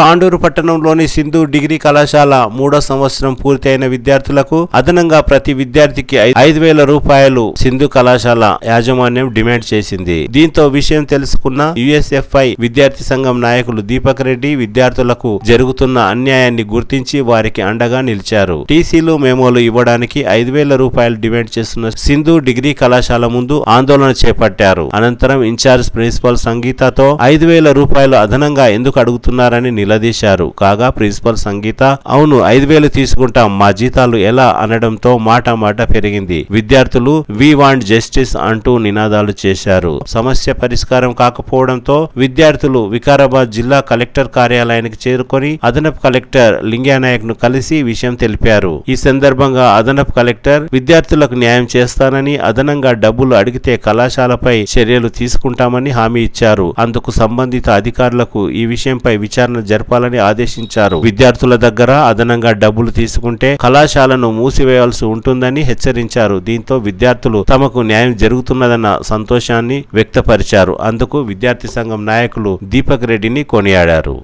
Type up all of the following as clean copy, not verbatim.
తాండూరు పట్టణంలోని సింధు డిగ్రీ కళాశాల 3వ సంవత్సరం పూర్తి అయిన విద్యార్థులకు అదనంగా ప్రతి విద్యార్థికి 5,000 రూపాయలు సింధు కళాశాల యాజమాన్యం డిమాండ్ చేసింది. దీంతో విషయం తెలుసుకున్న యుఎస్ఎఫ్ఐ విద్యార్థి సంఘం నాయకులు దీపక్ రెడ్డి విద్యార్థులకు జరుగుతున్న అన్యాయాన్ని గుర్తించి వారికి అండగా నిలిచారు. టీసీలు మెమోలు ఇవ్వడానికి 5,000 రూపాయలు డిమాండ్ చేస్తున్న సింధు డిగ్రీ కళాశాల ముందు ఆందోళన చేపట్టారు. అనంతరం ఇన్ఛార్జ్ ప్రిన్సిపల్ సంగీతతో 5,000 రూపాయలు అదనంగా ఎందుకు అడుగుతున్నారని నిలదీశారు. కాగా ప్రిన్సిపల్ సంగీత అవును 5,000 తీసుకుంటాం, మా జీతాలు ఎలా అనడంతో మాట పెరిగింది. విద్యార్థులు వి వాంట్ జస్టిస్ అంటూ నినాదాలు చేశారు. సమస్య పరిష్కారం కాకపోవడంతో విద్యార్థులు వికారాబాద్ జిల్లా కలెక్టర్ కార్యాలయానికి చేరుకొని అదనపు కలెక్టర్ లింగానాయక్ ను కలిసి విషయం తెలిపారు. ఈ సందర్భంగా అదనపు కలెక్టర్ విద్యార్థులకు న్యాయం చేస్తానని, అదనంగా డబ్బులు అడిగితే కళాశాలపై చర్యలు తీసుకుంటామని హామీ ఇచ్చారు. అందుకు సంబంధిత అధికారులకు ఈ విషయంపై విచారణ జరపాలని ఆదేశించారు. విద్యార్థుల దగ్గర అదనంగా డబ్బులు తీసుకుంటే కళాశాలను మూసివేయాల్సి ఉంటుందని హెచ్చరించారు. దీంతో విద్యార్థులు తమకు న్యాయం జరుగుతున్నదన్న సంతోషాన్ని వ్యక్తపరిచారు. అందుకు విద్యార్థి సంఘం నాయకులు దీపక్ రెడ్డిని కొనియాడారు.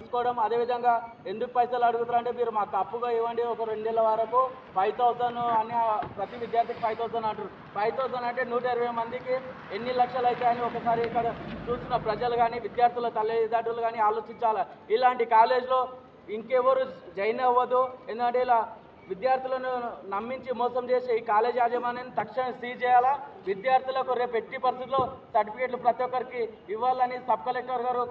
అదేవిధంగా ఎందుకు పైసలు అడుగుతారంటే మీరు మాకు అప్పుగా ఇవ్వండి, ఒక 2 నెలల వరకు 5,000 అని ప్రతి విద్యార్థికి 5,000 అంటారు. 5,000 అంటే 120 మందికి ఎన్ని లక్షలు అవుతాయని ఒకసారి ఇక్కడ చూస్తున్న ప్రజలు కానీ విద్యార్థుల తల్లిదండ్రులు కానీ ఆలోచించాలి. ఇలాంటి కాలేజ్లో ఇంకెవరు జాయిన్ అవ్వదు. ఎందుకంటే ఇలా విద్యార్థులను నమ్మించి మోసం చేసే ఈ కాలేజ్ యాజమాన్యాన్ని తక్షణం సీజ్ చేయాలా. విద్యార్థులకు రేపు ఎట్టి పరిస్థితుల్లో సర్టిఫికేట్లు ప్రతి ఒక్కరికి ఇవ్వాలని సబ్ కలెక్టర్ గారు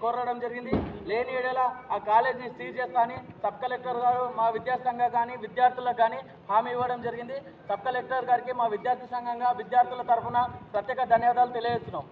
కోరడం జరిగింది. లేని ఏడేలా ఆ కాలేజ్ని సీజ్ చేస్తా అని సబ్ కలెక్టర్ గారు మా విద్యార్థి సంఘం కానీ విద్యార్థులకు కానీ హామీ ఇవ్వడం జరిగింది. సబ్ కలెక్టర్ గారికి మా విద్యార్థి సంఘంగా విద్యార్థుల తరఫున ప్రత్యేక ధన్యవాదాలు తెలియజేస్తున్నాం.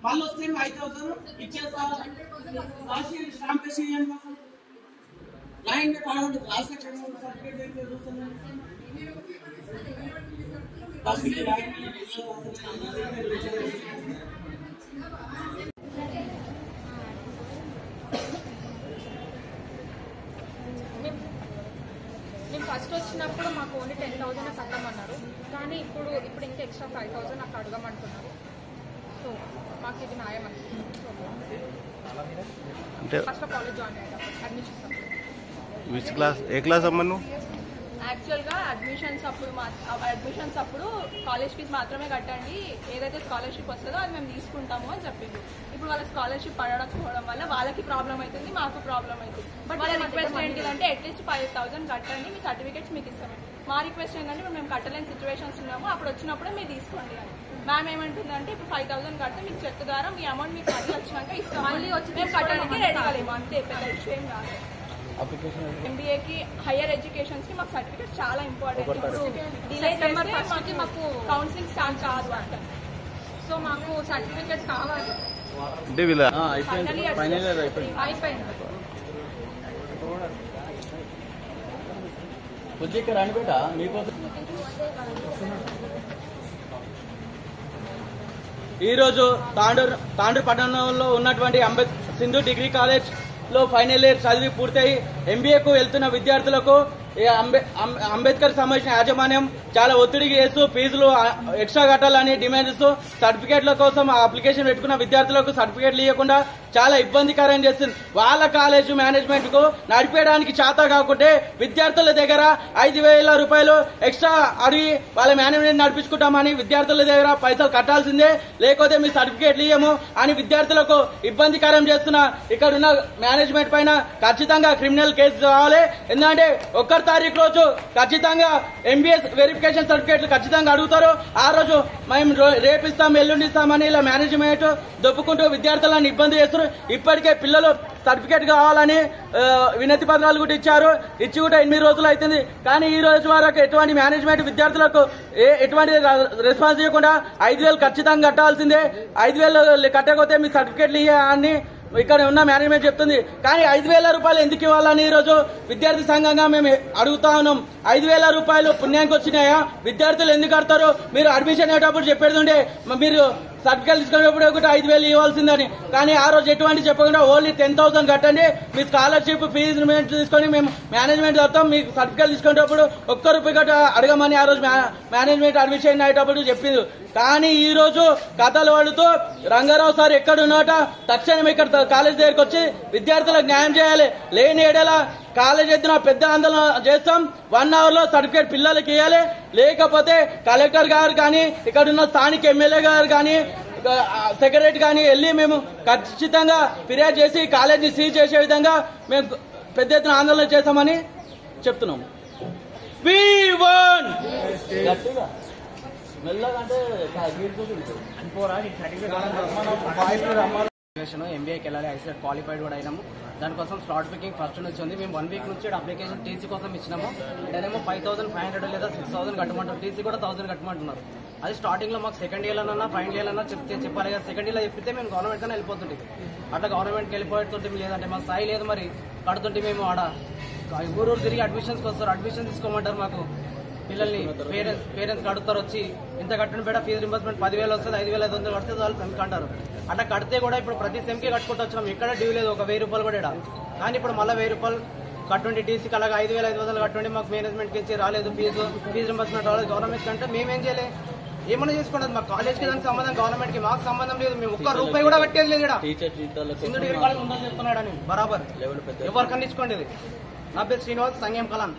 మళ్ళీ వస్తే 5,000 ఇచ్చేస్తారు. స్టాంప్ వేసి లైన్ మేము ఫస్ట్ వచ్చినప్పుడు మాకు ఓన్లీ 10,000 కట్టమన్నారు. కానీ ఇప్పుడు ఇంకా ఎక్స్ట్రా 5,000 నాకు అడగమంటున్నారు. సో మాకు ఇది న్యాయం అంటే ఫస్ట్ కాలేజ్ జాయిన్ అయ్యాను అడ్మిషన్స్ ఏ క్లాస్ అమ్మను యాక్చువల్గా అడ్మిషన్స్ అప్పుడు కాలేజ్ ఫీజు మాత్రమే కట్టండి, ఏదైతే స్కాలర్షిప్ వస్తుందో అది మేము తీసుకుంటాము అని చెప్పింది. ఇప్పుడు వాళ్ళ స్కాలర్షిప్ పడకపోవడం వల్ల వాళ్ళకి ప్రాబ్లం అవుతుంది, మాకు ప్రాబ్లం అవుతుంది. బట్ వాళ్ళ రిక్వెస్ట్ ఏంటిదంటే అట్లీస్ట్ 5,000 కట్టండి, మీ సర్టిఫికేట్స్ మీకు ఇస్తామండి. మా రిక్వెస్ట్ ఏంటంటే ఇప్పుడు మేము కట్టలేని సిచ్యువేషన్స్ ఉన్నాము, అప్పుడు వచ్చినప్పుడే మీరు తీసుకోండి అని. మ్యామ్ ఏమంటుందంటే ఇప్పుడు 5,000 కడితే మీకు చెక్ ద్వారా మీ అమౌంట్ మీకు మళ్ళీ వచ్చినాక ఇస్తాం, మళ్ళీ వచ్చి మేము కట్టడానికి రెడీ కాలేము. అంతే, పెద్ద ఇష్యూ ఏం కాదు. ఎంబీఏకి హైయర్ ఎడ్యుకేషన్స్ కి మాకు సర్టిఫికేట్ చాలా ఇంపార్టెంట్. డిలే చేస్తే మాకు కౌన్సిలింగ్ స్టార్ట్ కాదు అంట. సో మాకు సర్టిఫికేట్స్ కావాలి. అయిపోయింది. ఈరోజు తాండూరు పట్టణంలో ఉన్నటువంటి సింధు డిగ్రీ కాలేజ్ లో ఫైనల్ ఇయర్ చదివి పూర్తయి ఎంబీఏకు వెళ్తున్న విద్యార్థులకు అంబేద్కర్ సంబంధించిన యాజమాన్యం చాలా ఒత్తిడికి చేస్తూ ఫీజులు ఎక్స్ట్రా కట్టాలని డిమాండ్ ఇస్తూ సర్టిఫికేట్ల కోసం అప్లికేషన్ పెట్టుకున్న విద్యార్థులకు సర్టిఫికేట్లు ఇవ్వకుండా చాలా ఇబ్బందికరం చేస్తుంది. వాళ్ళ కాలేజ్ మేనేజ్మెంట్ కు నడిపేయడానికి చేత కాకుంటే విద్యార్థుల దగ్గర 5,000 రూపాయలు ఎక్స్ట్రా అడిగి వాళ్ళ మేనేజ్మెంట్ నడిపించుకుంటామని విద్యార్థుల దగ్గర పైసలు కట్టాల్సిందే, లేకపోతే మీ సర్టిఫికేట్లు ఇవ్వము అని విద్యార్థులకు ఇబ్బందికరం చేస్తున్న ఇక్కడ ఉన్న మేనేజ్మెంట్ పైన ఖచ్చితంగా క్రిమినల్ కేసు కావాలి. ఎందుకంటే 1 తారీఖు రోజు ఖచ్చితంగా ఎంబీఎస్ వెరిఫికేషన్ సర్టిఫికేట్లు ఖచ్చితంగా అడుగుతారు. ఆ రోజు మేము రేపిస్తాం ఎల్లుండిస్తామని ఇలా మేనేజ్మెంట్ దొప్పుకుంటూ విద్యార్థులను ఇబ్బంది చేస్తారు. ఇప్పటికే పిల్లలు సర్టిఫికేట్ కావాలని వినతి పత్రాలు కూడా ఇచ్చారు, ఇచ్చి కూడా 8 రోజులు అవుతుంది. కానీ ఈ రోజు వరకు ఎటువంటి మేనేజ్మెంట్ విద్యార్థులకు ఎటువంటి రెస్పాన్స్ ఇవ్వకుండా 5,000 ఖచ్చితంగా కట్టాల్సిందే, 5,000 కట్టకపోతే మీ సర్టిఫికేట్లు ఇవ్వని ఇక్కడ ఉన్న మేనేజ్మెంట్ చెప్తుంది. కానీ 5,000 రూపాయలు ఎందుకు ఇవ్వాలని ఈరోజు విద్యార్థి సంఘంగా మేము అడుగుతా ఉన్నాం. 5,000 రూపాయలు పుణ్యానికి వచ్చినాయా? విద్యార్థులు ఎందుకు కడతారు? మీరు అడ్మిషన్ అయ్యేటప్పుడు చెప్పేది ఉండే మీరు సర్టిఫికేట్ తీసుకునేటప్పుడు ఒకటి 5,000 ఇవ్వాల్సిందని. కానీ ఆ రోజు ఎటువంటి చెప్పకుండా ఓన్లీ 10,000 కట్టండి, మీ స్కాలర్షిప్ ఫీజు తీసుకొని మేము మేనేజ్మెంట్ చెప్తాం, మీకు సర్టిఫికేట్ తీసుకునేటప్పుడు ₹1 గట్ట అడగమని ఆ రోజు మేనేజ్మెంట్ అడ్మిషన్ అయ్యేటప్పుడు చెప్పింది. కానీ ఈ రోజు కథలు పడుతూ రంగారావు సార్ ఎక్కడున్నట తక్షణం ఇక్కడ కాలేజ్ దగ్గరకు వచ్చి విద్యార్థులకు న్యాయం చేయాలి. లేని ఏడల కాలేజ్ ఎత్తున పెద్ద ఆందోళన చేస్తాం. 1 hour లో సర్టిఫికేట్ పిల్లలకి ఇవ్వాలి. లేకపోతే కలెక్టర్ గారు కానీ ఇక్కడ ఉన్న స్థానిక ఎమ్మెల్యే గారు కానీ సెక్రటరీ కానీ వెళ్ళి మేము ఖచ్చితంగా ఫిర్యాదు చేసి కాలేజీని సీజ్ చేసే విధంగా మేము పెద్ద ఎత్తున ఆందోళన చేస్తామని చెప్తున్నాం. ఎంబీఏకి వెళ్ళాలి, ఐసెట్ క్వాలిఫైడ్ కూడా అయినాము. దానికోసం స్లాట్ బుకింగ్ ఫస్ట్ నుంచి ఉంది. మేము 1 week నుంచి అప్లికేషన్ టీసీ కోసం ఇచ్చినాము. ఇక్కడేమో 5,500 లేదా 6,000 కట్టమంటారు. టీసీ కూడా 1,000 కట్టమంటున్నారు. అది స్టార్టింగ్ లో మాకు సెకండ్ ఇయర్ అన్నా ఫైనల్ ఇయర్ అన్నా చెప్పాలి కదా. సెకండ్ ఇయర్ చెప్తే మేము గవర్నమెంట్ కన్నా వెళ్ళిపోతుంటే అట్లా గవర్నమెంట్కి వెళ్ళిపోతుంటే లేదంటే మా స్థాయి లేదు, మరి కడుతుంటే మేము ఆడ ఊరు తిరిగి అడ్మిషన్స్కి వస్తారు, అడ్మిషన్ తీసుకోమంటారు. మాకు పిల్లల్ని పేరెంట్స్ కడుతారు, వచ్చి ఇంత కట్టడం బేట ఫీజు రింబర్స్మెంట్ 10,000 వస్తుంది, 5,500 కడితే వాళ్ళు సెమ్కి అంటారు. అట్లా కడితే కూడా ఇప్పుడు ప్రతి సెమ్కి కట్టుకుంటూ వచ్చినాం. ఎక్కడ డ్యూ లేదు, ఒక 1,000 రూపాయలు కూడా. కానీ ఇప్పుడు మళ్ళీ 1,000 రూపాయలు కట్టుండి టీసీకి అలాగే 5,500 కట్టుండి మాకు మేనేజ్మెంట్కి ఇచ్చి రాలేదు, ఫీజు రింబర్స్మెంట్ రాలేదు. గవర్నమెంట్ కంటే మేమేం చేయలేదు, ఏమన్నా చేసుకోండి. మా కాలేజ్కి దానికి సంబంధం, గవర్నమెంట్ కి మాకు సంబంధం లేదు. మేము ₹1 కూడా కట్టేది లేదు. సింధు డిగ్రీ కాలేజ్ ఉందని చెప్తున్నాడని బరాబర్ ఎవరికన్నా ఇచ్చుకోండి. ఇది నా పేరు శ్రీనివాస్, సంగం కలాన్.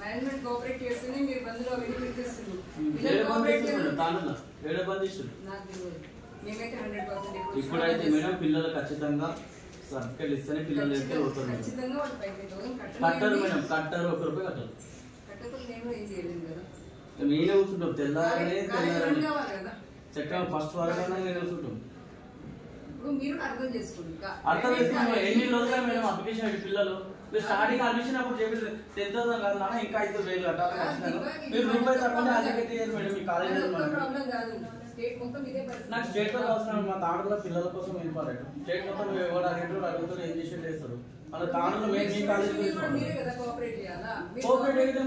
మేనేజ్మెంట్ కోఆపరేట్ చేస్తేనే మీరు బంధువులు అవన్నీ పెట్టేస్తున్నారు. మేమైతే 100% ఇప్పుడైతే మేడం పిల్లలు ఖచ్చితంగా సర్టిఫికేట్ ఇస్తేనే పిల్లలు అయితే అవుతారు. ఖచ్చితంగా వాళ్ళు 5,000 కట్టారు మేడం, కట్టారు ₹1 కట్టారు. కట్టకపోతే నేను ఏం చేయలేదు కదా. నేనే కూర్చుంటాం తెల్లారని సెప్టెంబర్ 1st వరకు నేను కూర్చుంటాం. ఇప్పుడు మీరు అర్థం చేసుకోండి. అర్థం చేసుకున్నాం. ఎన్ని రోజులు మేడం అప్లికేషన్ పెట్టి పిల్లలు స్టార్టింగ్ అడ్మిషన్ అప్పుడు చెప్పి 10,000 కాదు నాన్న, ఇంకా 5,000 కట్టాలని మీరు ₹1 తప్పకుండా అడ్మిట్ చేయాలి మేడం. మీ కాలేజ్ నాకు స్టేట్ లో అవసరం. మా తాడులో పిల్లల కోసం ఇంపార్టెంట్. స్టేట్ మొత్తం ఎవరు అడుగుతారు, ఏం చేసి చేస్తారు. మన తాడులో మేము మీ కాలేజ్ కోఆపరేట్ అయితే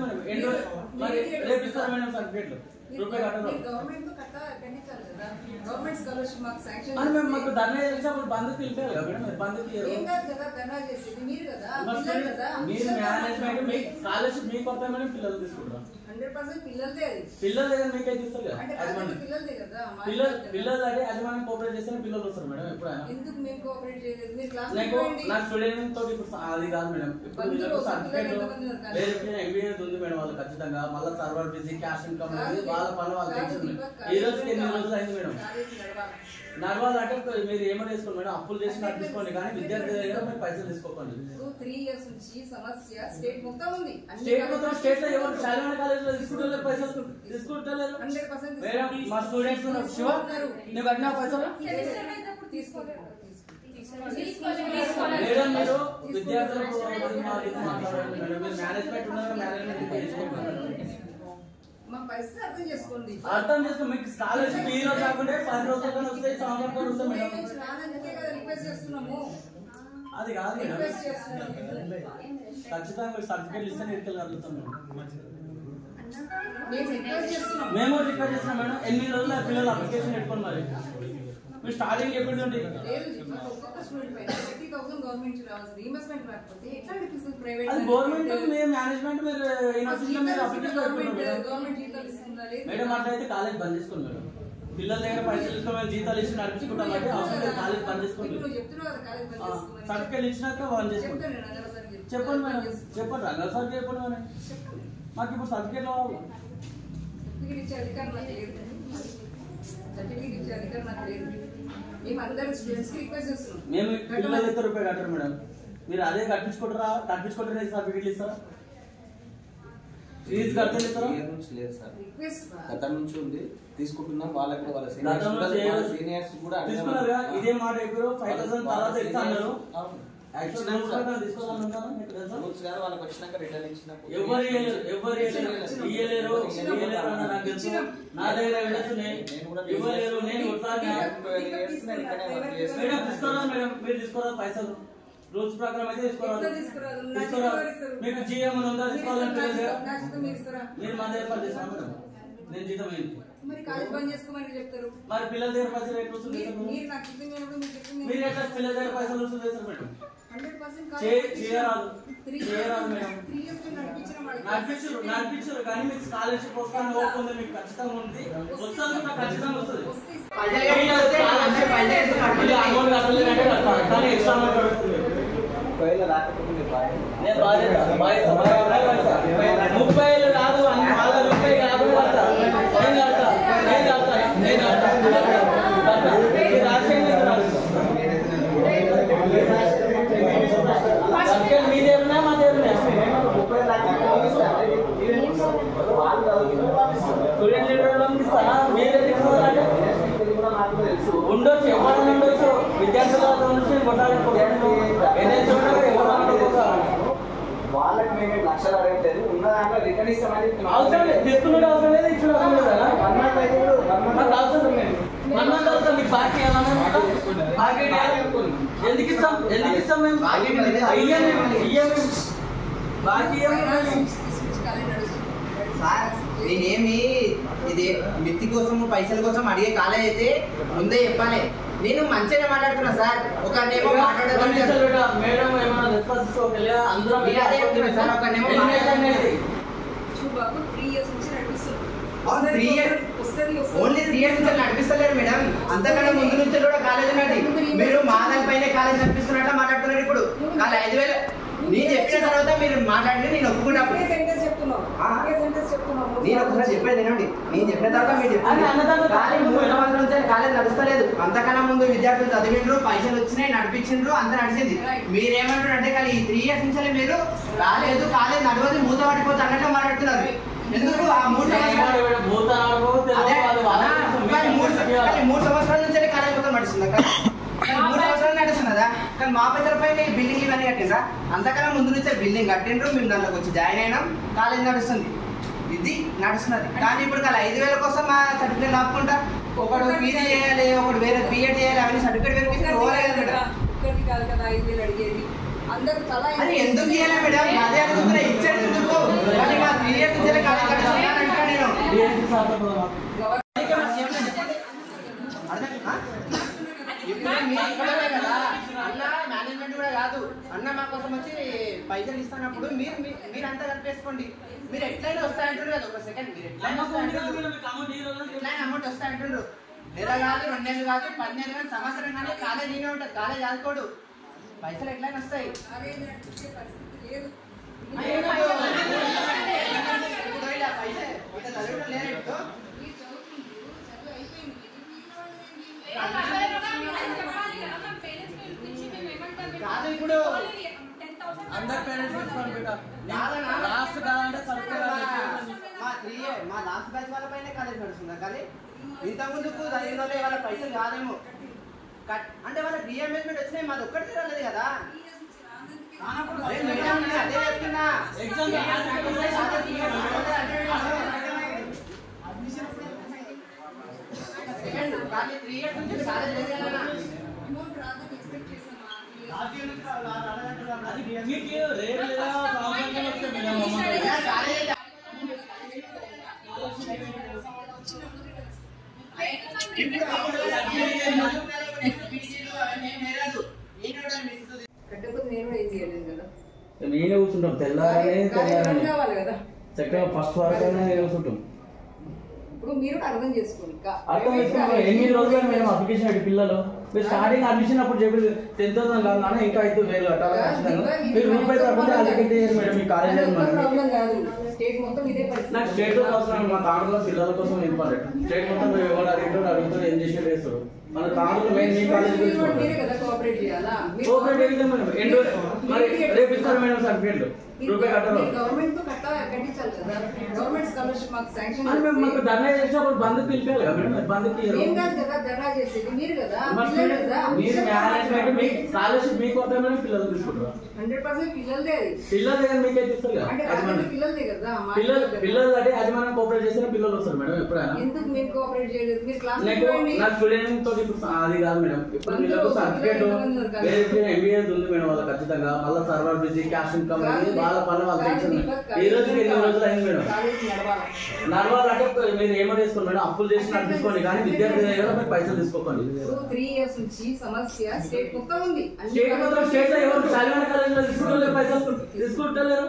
మరి రేపు ఇస్తారు మేడం సర్టిఫికేట్లు. ₹1 కట్టదు. మాకు ధర్నా చేసినప్పుడు బంధు పిలిపారు కదా మేడం, బంధు మీరు మేనేజ్మెంట్ మీ స్కాలర్షిప్ మీకు వస్తాయి మేడం, పిల్లలు తీసుకుంటారు. 100% పిల్లలదే. పిల్లలు మీకైతే ఇస్తారు కదా, పిల్లలు అంటే అది మనం కోఆపరేట్ చేస్తే పిల్లలు వస్తారు మేడం. ఎప్పుడైనా ఎందుకు మేము కోఆపరేట్ చేయలేదు? మీరు క్లాస్ నాకు స్టూడెంట్ తోటి ఇప్పుడు అది కాదు మేడం. ఇప్పుడు సర్టిఫికేట్ లేదు ఎంబీఏ ఉంది మేడం వాళ్ళు ఖచ్చితంగా. మళ్ళీ సర్వర్ బిజీ, క్యాష్ ఇన్కమ్ వాళ్ళ పని వాళ్ళు తెచ్చింది. ఈ రోజుకి 8 రోజులు అయింది మేడం. నడవాలంటే మీరు ఏమైనా తీసుకోండి మేడం, అప్పులు చేసి నడిపించుకోండి, కానీ విద్యార్థి దగ్గర మీరు పైసలు తీసుకోకండి. 3 years నుంచి సమస్య స్టేట్ మొత్తం ఉంది. స్టేట్ లో ఎవరు శాలివాణి కాలేజ్ లో తీసుకుంటలేదు, పైసలు తీసుకుంటలేదు మేడం. మా స్టూడెంట్స్ శివ నువ్వు కట్టిన పైసలు మేడం. మీరు విద్యార్థులకు మేనేజ్మెంట్ ఉన్నారు, మేనేజ్మెంట్ అర్థం చేసుకోండి. అర్థం చేసుకో. మీకు స్కాలర్షిప్ ఈ రోజు కాకుండా 10 రోజులు వస్తాయి, సంవత్సరం వస్తాయి మేడం. అది కాదు మేడం, ఖచ్చితంగా మీరు సర్టిఫికేట్ ఇస్తే ఎత్తుకెళ్ళగలుగుతాం మేడం. మేము రిక్వెస్ట్ చేస్తున్నాం మేడం. 8 రోజులు పిల్లలు అప్లికేషన్ పెట్టుకోండి. మరి మీరు స్టార్టింగ్ ఎప్పుడు ఉండి గవర్నమెంట్ మేనేజ్మెంట్ మీరు యూనివర్సిటీలో మీరు అప్లికేషన్ మేడం. అట్లయితే కాలేజ్ బంద్ చేసుకోండి మేడం. పిల్లల దగ్గర పైసలు తీసుకోవాలి, జీతాలు ఇచ్చి నడిపించుకుంటాం. అంటే అవసరం లేదు, కాలేజ్ బంద్ చేసుకోండి. సర్టిఫికేట్ ఇచ్చినాక బంద్ చేసుకోండి. చెప్పండి మేడం, చెప్పండి రంగా సార్ చెప్పండి మేడం. మాకు ఇప్పుడు సర్టిఫికేట్ కావాలి. మేము పిల్లలు అయితే ₹1 కట్టారు మేడం. మీరు అదే కట్టించుకుంటారా? కట్టించుకుంటారా సర్టిఫికేట్లు ఇస్తారా? ఫీజు కడితే ఇస్తారా? లేదు సార్, గతం నుంచి ఉంది, తీసుకుంటున్నాం. వాళ్ళకి వాళ్ళ సీనియర్స్ కూడా తీసుకున్నారుగా. ఇదే మాట ఇప్పుడు 5,000 తర్వాత ఇస్తా అన్నారు. రూల్స్ కాదు వాళ్ళకి వచ్చినాక రిటర్న్ ఇచ్చినప్పుడు పైసలు రూల్స్ ప్రకారం అయితే తీసుకోవాలి. మీకు జీఎం ఉందా తీసుకోవాలంటే మీరు మా దగ్గర పని చేస్తాను మేడం. నేను జీతం లేదు మరి కాలేజ్ బంద్ చేసుకోమని చెప్తారు. మరి పిల్లల దగ్గర పైసలు ఎట్లా వస్తుంది? మీరు ఎట్లా పిల్లల దగ్గర పైసలు వస్తుంది సార్ మేడం? చేయరాదు మేడం. నడిపించారు కానీ మీకు స్కాలర్షిప్ వస్తాను ఓపెన్ మీకు ఖచ్చితంగా ఉంది. వస్తుంది ఖచ్చితంగా వస్తుంది. అమౌంట్ కట్టలేదంటే కట్టాలి కానీ ఎక్స్ట్రా అమౌంట్ కడుతుంది. ఒకవేళ రాకపోతే నేను 30,000 రాదు అని వాళ్ళ 50 యాభై కడతా. నేను మీ దగ్గర మా దగ్గర స్టూడెంట్ లీడర్ ఇస్తారా? మీరే తీసుకోవాలంటే ఉండొచ్చు, ఎవరైనా ఉండొచ్చు. విద్యార్థుల నుంచి వాళ్ళకి మేము లక్షలు అడగలేదు. ఉన్న దాంట్లో రిటర్న్ ఇస్తామని అవసరం లేదు. తీసుకునే అవసరం లేదు, ఇచ్చిన అవసరం లేదు కదా. అవసరం లేదు. మీకు బాకీ ఎందుకు ఇస్తాం మేము? బాకీ సార్ నేనేమి ఇది మిత్తి కోసం పైసల కోసం అడిగే కాలేజ్ అయితే ముందే చెప్పాలి. నేను మంచిగా మాట్లాడుతున్నా సార్. ఒకనేమో ఓన్లీ 3 years నుంచి నడిపిస్తలేరు మేడం. అంతకన్నా ముందు నుంచి కూడా కాలేజ్ ఉన్నది. మీరు మా దానిపైనే కాలేజ్ నడిపిస్తున్నట్టు మాట్లాడుతున్నారు. ఇప్పుడు కాదు 5,000 నేను చెప్పిన తర్వాత మీరు మాట్లాడి నేను ఒప్పుకుంటా. నేను ఒకసారి చెప్పేది వినండి. నేను చెప్పిన తర్వాత మీరు చెప్పండి. కానీ 3 సంవత్సరాల నుంచి కాలేజ్ నడుస్తలేదు. అంతకన్నా ముందు విద్యార్థులు చదివిండ్రు, పైసలు వచ్చినాయి, నడిపించిండ్రు, అంతా నడిచింది. మీరేమంటారు అంటే కానీ ఈ 3 years నుంచి మీరు రాలేదు, కాలేజ్ నడవదు, మూత పడిపోతే అన్నట్టు మాట్లాడుతున్నారు. ఎందుకు ఆ 3 సంవత్సరాల నుంచి కాలేజ్ మొత్తం నడుస్తుంది. 3 సంవత్సరాలు నడుస్తున్నదా? కానీ మా పైసల పైన బిల్డింగ్ ఇవన్నీ కట్టిండ్రా? అంతకన్నా ముందు నుంచే బిల్డింగ్ కట్టిండ్రు, మేము దాంట్లోకి వచ్చి జాయిన్ అయినాం, కాలేజ్ నడుస్తుంది. ఇది నడుస్తున్నది. కానీ ఇప్పుడు 5,000 కోసం మా సర్టిఫికేట్ ఆపుకుంటా. ఒకడు పీజీ చేయాలి, ఒకడు వేరే బిఎడ్ చేయాలి, అవన్నీ సర్టిఫికేట్ వెరిఫికేషన్ కాదు కదా 5,000 అడిగేది. అందరూ తలా అది ఎందుకు చేయాలి మేడం? అదే అడుగుతున్నా. ఇచ్చేది ఎందుకు? కానీ మా 3 years నుంచి కాలేజ్ నడుస్తుంది అని అంటా నేను. అన్న మేనేజ్మెంట్ కూడా కాదు. అన్న మా కోసం వచ్చి పైసలు ఇస్తున్నప్పుడు మీరు అంతా కలిపేసుకోండి. మీరు ఎట్లయినా వస్తాయంటారు కదా. ఒక సెకండ్, మీరు ఎట్లయినా అమౌంట్ వస్తాయంటారు. నెల కాదు, 2 నెలలు కాదు, 10 నెలలు కానీ, సంవత్సరం కానీ కాలేజ్ ఏమే ఉంటుంది. కాలేజ్ ఆదుకోడు, పైసలు ఎట్లయినా వస్తాయి. కాదు ఇప్పుడు అందరు పేరెంట్స్ మా లాస్ట్ బ్యాచ్ వాళ్ళ పైన కాలేజ్ నడుస్తుందా? కానీ ఇంత ముందుకు చదివిన వాళ్ళే వాళ్ళ పైసలు కాదేమో. అంటే వాళ్ళ రీఎంబర్స్మెంట్ వచ్చినాయి, మాది ఒక్కటి రాలేదు కదా. అదే చెప్తున్నా. కానీ 3 years నుంచి కాలేజ్ చేయాలన్నా నేనే కూర్చుంటాం. తెల్లారని సెప్టెంబర్ 1st వరకు నేనే కూర్చుంటాం. ఇప్పుడు మీరు అర్థం చేసుకోండి. అర్థం చేసుకుంటాం. 8 రోజులు మేము అప్లికేషన్ పెట్టి పిల్లలు మీరు స్టార్టింగ్ అడ్మిషన్ అప్పుడు చెప్పి 10,000 కాదు, ఇంకా 5,000 కట్టాలి. మీరు రూపాయి తప్పకుండా అలకెట్ చేయాలి మేడం. మీ కాలేజ్ స్టేట్ మొత్తం ఇదే పరిస్థితి. నాకు స్టేట్ అవసరం, మా తాడులో పిల్లల కోసం ఇంపార్టెంట్. స్టేట్ మొత్తం ఎవరు అడుగుతాడు ఏం చేసి వేస్తాడు. మన తాడులు మెయిన్ మీ కాలేజ్ మీరే కదా కోఆపరేట్ చేయాలా? కోఆపరేట్ అయితే మరి రేపు ఇస్తారు మేడం సర్టిఫికేట్లు రూపాయి కట్టాలి. గవర్నమెంట్ తో కట్టించాలి కదా. గవర్నమెంట్ స్కాలర్షిప్ మాకు శాంక్షన్ మాకు ధర్నా చేసినప్పుడు బంద్ పిలిపాలి కదా మేడం. బంద్ ఏం కాదు కదా ధర్నా చేసేది మీరు కదా. మీరు మేనేజ్మెంట్ మీ స్కాలర్షిప్ మీకు వద్దా మేడం, పిల్లలు తీసుకుంటారా? 100% పిల్లలదే అది. పిల్లల దగ్గర మీకే ఇస్తారు కదా. పిల్లలదే కదా. పిల్లలు అంటే యాజమాన్యం కోఆపరేట్ చేసిన పిల్లలు వస్తారు మేడం. ఎప్పుడైనా ఎందుకు మీరు కోఆపరేట్ చేయలేదు? మీరు క్లాస్ నా స్టూడెంట్ తోటి అది కాదు మేడం. ఇప్పుడు పిల్లలకు సర్టిఫికేట్ ఎంబీఏ ఉంది మేడం వాళ్ళకి ఖచ్చితంగా. మళ్ళీ సర్వర్ బిజీ క్యాష్ ఇన్కమ్ వాళ్ళ పనులు వాళ్ళ టెన్షన్. ఈ రోజు 2 రోజులు అయింది మేడం. నడవాలంటే మీరు ఏమో తీసుకోండి మేడం, అప్పులు చేసి నడిపించుకోండి, కానీ విద్యార్థి దగ్గర మీరు పైసలు తీసుకోకండి. 3 years నుంచి సమస్య స్టేట్ మొత్తం ఉంది. స్టేట్ మొత్తం స్టేట్ లో ఎవరు శాలివాన కాలేజీలో తీసుకోలేదు, పైసలు తీసుకుంటలేరు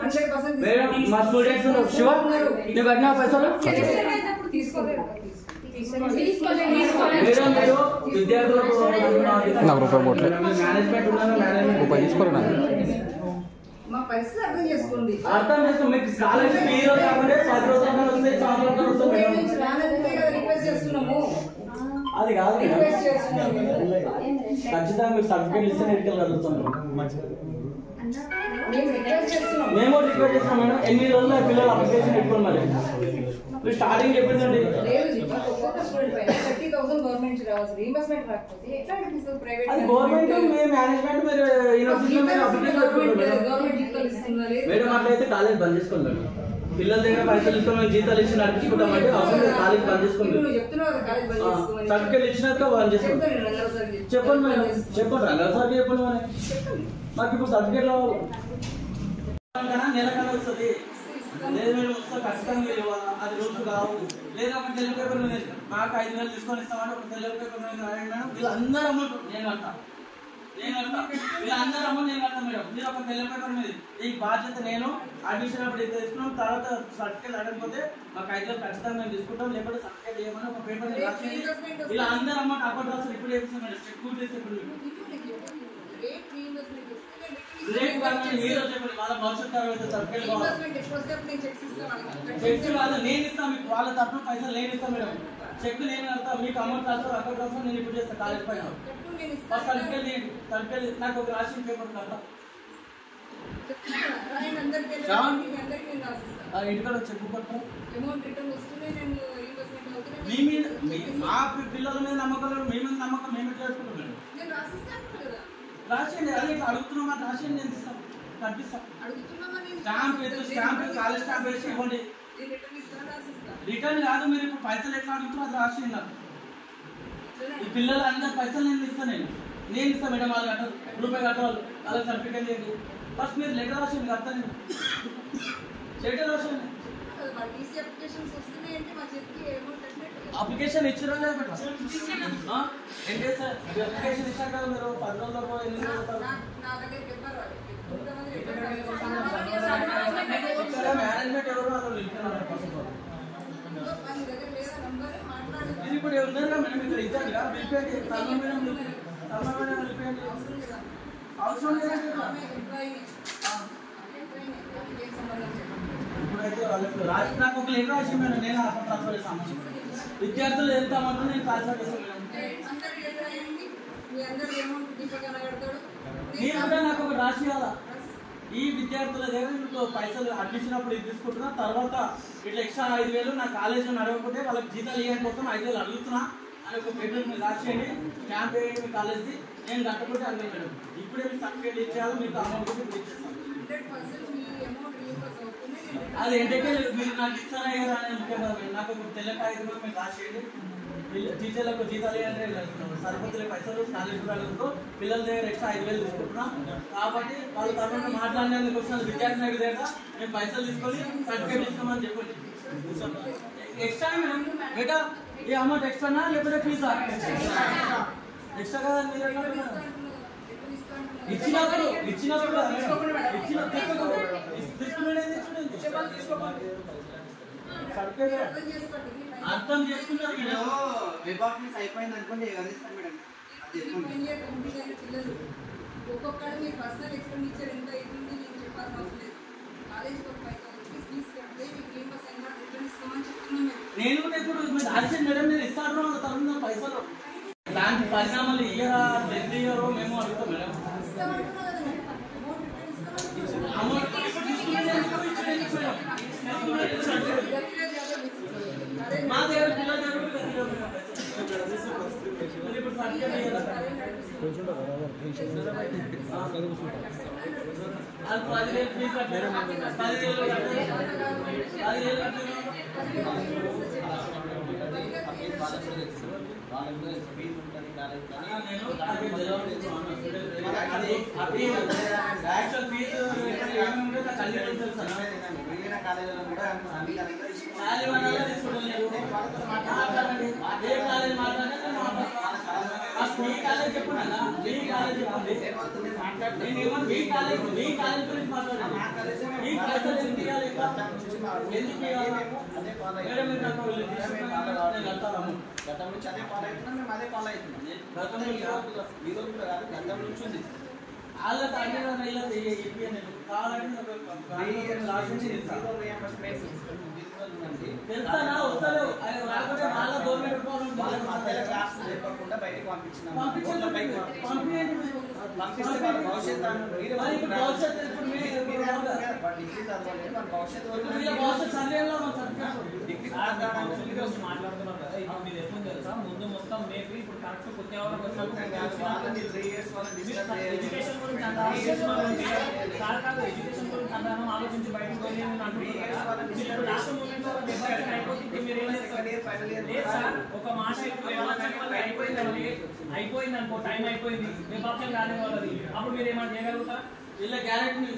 మేడం. మా స్టూడెంట్స్ శివ నువ్వు కట్టిన పైసలు తీసుకోలేదు. మేడం మీరు విద్యార్థులకు మేనేజ్మెంట్ మా పరిస్థితి అర్థం చేసుకోండి. అర్థం చేసుకో. మీకు స్కాలర్షిప్ ఈ రోజు కాకుండా 10 రోజులు వస్తాయి, సంవత్సరాలు వస్తాయి. రిక్వెస్ట్ చేస్తున్నాము. అది కాదు ఖచ్చితంగా మీకు సర్టిఫికేట్ ఇస్తే ఎన్నికలుగుతాం. మేము రిక్వెస్ట్ చేస్తున్నాం మేడం. 8 రోజులు పిల్లలు అప్లికేషన్ పెట్టుకోండి. మరి మీరు స్టార్టింగ్ చెప్పిందండి గవర్నమెంట్ మేనేజ్మెంట్ మీరు మేడం అట్లయితే కాలేజ్ బంద్ చేసుకోండి మేడం. పిల్లల దగ్గర పైసలు ఇస్తాం, జీతాలు ఇచ్చి నడిపించుకుంటామంటే అవసరం కాలేజ్ బంద్ చేసుకోండి. సర్టిఫికేట్ ఇచ్చినాక బంద్ చేసుకోండి. చెప్పండి మేడం, చెప్పండి రంగారావు సార్ చెప్పండి. మరి మాకు ఇప్పుడు సర్టిఫికేట్ నెలకన్నా వస్తుంది. లేదు మేడం వస్తా ఖచ్చితంగా మీరు ఇవ్వాలి. అది రోజు కావు. లేదా ఒక తెల్ల పేపర్ మాకు 5,000 తీసుకొని ఇస్తామంటే ఒక తెల్ల పేపర్ మేడం. వీళ్ళందరూ అమౌంట్ నేను కడతా వీళ్ళందరూ అమౌంట్ నేను కడతా మేడం. మీరు ఒక తెల్ల పేపర్ మీద ఈ బాధ్యత నేను అడ్మిషన్ అప్పుడు అయితే తీసుకున్నాం. తర్వాత సర్టిఫికేట్ అడగకపోతే మాకు 5,000 ఖచ్చితంగా మేము తీసుకుంటాం. లేకపోతే సర్టిఫికేట్ చేయమని ఒక పేపర్ రాసి వీళ్ళందరూ అమౌంట్ అకౌంట్ రాస్తారు. ఇప్పుడు వేపిస్తాం మేడం. చెక్ బుక్ చేసి ఇప్పుడు చెక్ కాదు నేను ఇస్తాను మీకు. వాళ్ళ తరఫున పైసలు నేను ఇస్తాను మేడం. చెక్ నేను కడతా, మీకు అమౌంట్ రాస్తారు, అకౌంట్ రాస్తారు. నేను ఇప్పుడు చేస్తాను కాలేజ్ పైన. సర్టిఫికేట్ నాకు ఒక రాసిన పేపర్ కడతా. ఇంటికాడ చెక్ కొడతా. మా పిల్లల మీద నమ్మకం మీ మీద నమ్మకం మేము చేసుకుంటాం మేడం. రాసేయండి. అదే ఇట్లా అడుగుతున్నాం రాసేయండి. నేను ఇస్తాను, కట్టిస్తాను. స్టాంప్ కాలేజ్ స్టాంప్ వేసి ఇవ్వండి. రిటర్న్ కాదు, మీరు ఇప్పుడు పైసలు ఎట్లా అడుగుతున్నా అది రాసేయండి. నాకు ఈ పిల్లలు అందరు పైసలు నేను ఇస్తాను. నేను ఇస్తాను మేడం. వాళ్ళు కట్టాలి, రూపాయి కట్టాలి. వాళ్ళకి సర్టిఫికేట్ చేయండి. ఫస్ట్ మీరు లెటర్ రాసేయండి, కడతాను. లెటర్ రాసేయండి. అప్లికేషన్ ఇచ్చారా లేదా మేడం? ఏంటి సార్ అప్లికేషన్ ఇచ్చారు కదా మీరు 10 రోజులకు 8 రోజులకు మేనేజ్మెంట్ ఎవరు ఇప్పుడు ఉన్నారుగా మేడం. ఇక్కడ ఇచ్చారు కదా పిలిపేయండి. సల్మా మేడం పిలిపేయండి. అవసరం లేదండి. ఇప్పుడైతే వాళ్ళకి రాసి నాకు ఒక లెటర్ రాసి మేడం. నేను అకౌంట్ ట్రాన్స్ఫర్ చేస్తాను. విద్యార్థులు ఎంత అమౌంట్ నేను ట్రాన్స్ఫర్ చేస్తాను మేడం. మీరు కూడా నాకు ఒక రాసి ఇవ్వాలా. ఈ విద్యార్థుల దగ్గర మీకు పైసలు అడ్మిషన్ అప్పుడు ఇది తీసుకుంటున్నా. తర్వాత ఇట్లా ఎక్స్ట్రా 5,000 నా కాలేజీలో అడగకపోతే వాళ్ళకి జీతాలు ఇవ్వడం కోసం 5,000 అడుగుతున్నా అని ఒక పేపర్ మీరు రాసేయండి. క్యాంప్ వేయండి మీ కాలేజీ. నేను కట్టకపోతే అదే మేడం. ఇప్పుడే మీకు సర్టిఫికేట్ ఇచ్చేయాలి, మీకు అమౌంట్ కూడా ఇచ్చేస్తాను. అది ఏంటంటే మీరు నాకు ఇస్తారా కదా అని ముఖ్యం కదా. నాకు ఒక తెల్ల కాగితం మీరు రాసేయండి. టీచర్లకు జీతాలు అంటే సరిపోతులే పైసలు స్కాలర్షిప్ అడుగుతూ పిల్లల దగ్గర ఎక్స్ట్రా 5,000 తీసుకుంటున్నాం. కాబట్టి వాళ్ళ తరఫున మాట్లాడినందుకు వచ్చిన విద్యార్థి దగ్గర మేము పైసలు తీసుకొని సర్టిఫికేట్ ఇస్తామని చెప్పండి. ఎక్స్ట్రా మేడం బేటా ఈ అమౌంట్ ఎక్స్ట్రానా లేకపోతే ఫీజా? ఎక్స్ట్రా కదా. మీరు ఇచ్చినప్పుడు అర్థం చేసుకుంటారు. అయిపోయింది అనుకోండి మేడం. ఒక్కొక్కరు మీ పర్సనల్ ఎక్స్పెండిచర్ ఎంత అవుతుంది నేను చెప్పాల్సిన అవసరం లేదు. కాలేజ్కి ఒక 5,000 ఫీజు తీసుకెళ్ళి నేను ఇప్పుడు రాజశేఖర్ మేడం మీరు ఇస్తాను తరుణ పైసలు దానికి పరిణామాలు ఇయ్యరా ఎంత ఇయ్యరో మేము అడుగుతాం మేడం. అమౌంట్ మా దగ్గర పిల్లలు కాలేజీలో కూడా గతం నుంచి అదే ఫాలో అవుతున్నాం, మేము అదే ఫాలో అవుతున్నాం. ఈ రోజు కూడా కాదు, గతం నుంచి ఉంది. చెప్పకుండా బయటకు పంపించినాం. పంపిస్తే వాళ్ళ భవిష్యత్తు డిగ్రీ చదవలేదు, మన భవిష్యత్తు మాట్లాడుతున్నారు కదా. ఇప్పుడు మీరు ఎట్లా తెలుసా, ముందు మొత్తం మేపి ఇప్పుడు కరెక్ట్ ఎడ్యుకేషన్ గురించి అంటాను ఆలోచించి బయటకు పోయి లాస్ట్ మూమెంట్ లో ఒక మాట అయిపోయింది అనుకో, టైం అయిపోయింది, రేపు ఆప్షన్ కాలేదు వాళ్ళది, అప్పుడు మీరు ఏమైనా చేయగలుగుతారా? ఇలా గ్యారెంటీ మీరు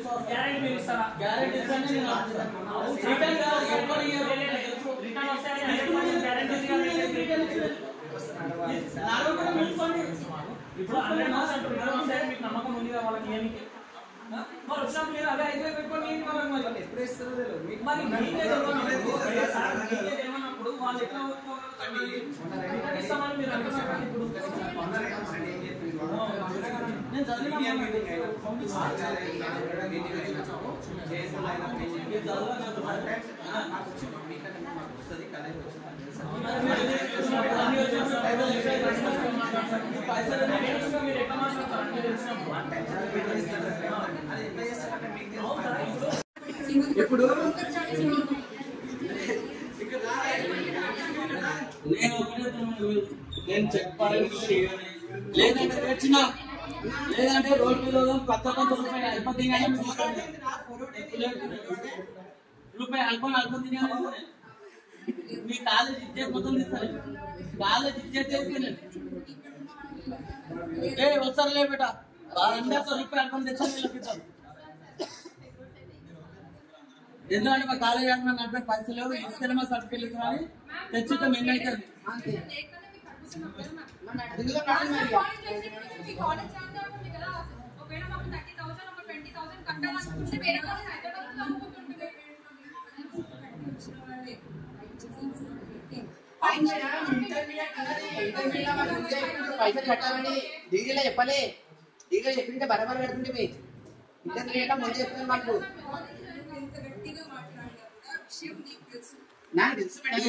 ఇస్తారా? గ్యారెంటీ ఇప్పుడు 100 మార్క్స్ అంటారు, మీకు నమ్మకం ఉంది కదా వాళ్ళకి ఏమి మరి వచ్చినప్పుడు మీరు అదే 5 పెట్టుకోండి. ఎప్పుడు ఇస్తారో మరి ఏమన్నప్పుడు వాళ్ళు ఎట్లా ఇస్తామని మీరు అనుకున్నారు. ఇప్పుడు ఇప్పుడు నేను చెప్పాలని లేదంటే తెచ్చిన లేదంటే రోడ్ మీద కొత్త రూపాయలు అల్ప తినాలి రూపాయలు అల్పం తినాలి. మీ కాలేజ్ ఇచ్చే మొత్తం తీస్తారు, కాలేజ్ ఇచ్చేది ఏ వస్తారులే బేట అందరితో రూపాయలు అల్పం తెచ్చాను వీళ్ళకి. ఎందుకంటే మా కాలేజ్ నడిపే పైసలు లేవు, ఇస్తేనే మా సర్టిఫికెట్ ఇస్తున్నాను తెచ్చుతాం. ఎన్ని అవుతుంది పైసలు కట్టాలని డిగ్రీలో చెప్పలే, డిగ్రీలో చెప్పింటే బరాబర్ పెడుతుంటే ఇంటర్ ముందు చెప్తుంది మాకు. నాకు తెలుసు మేడం,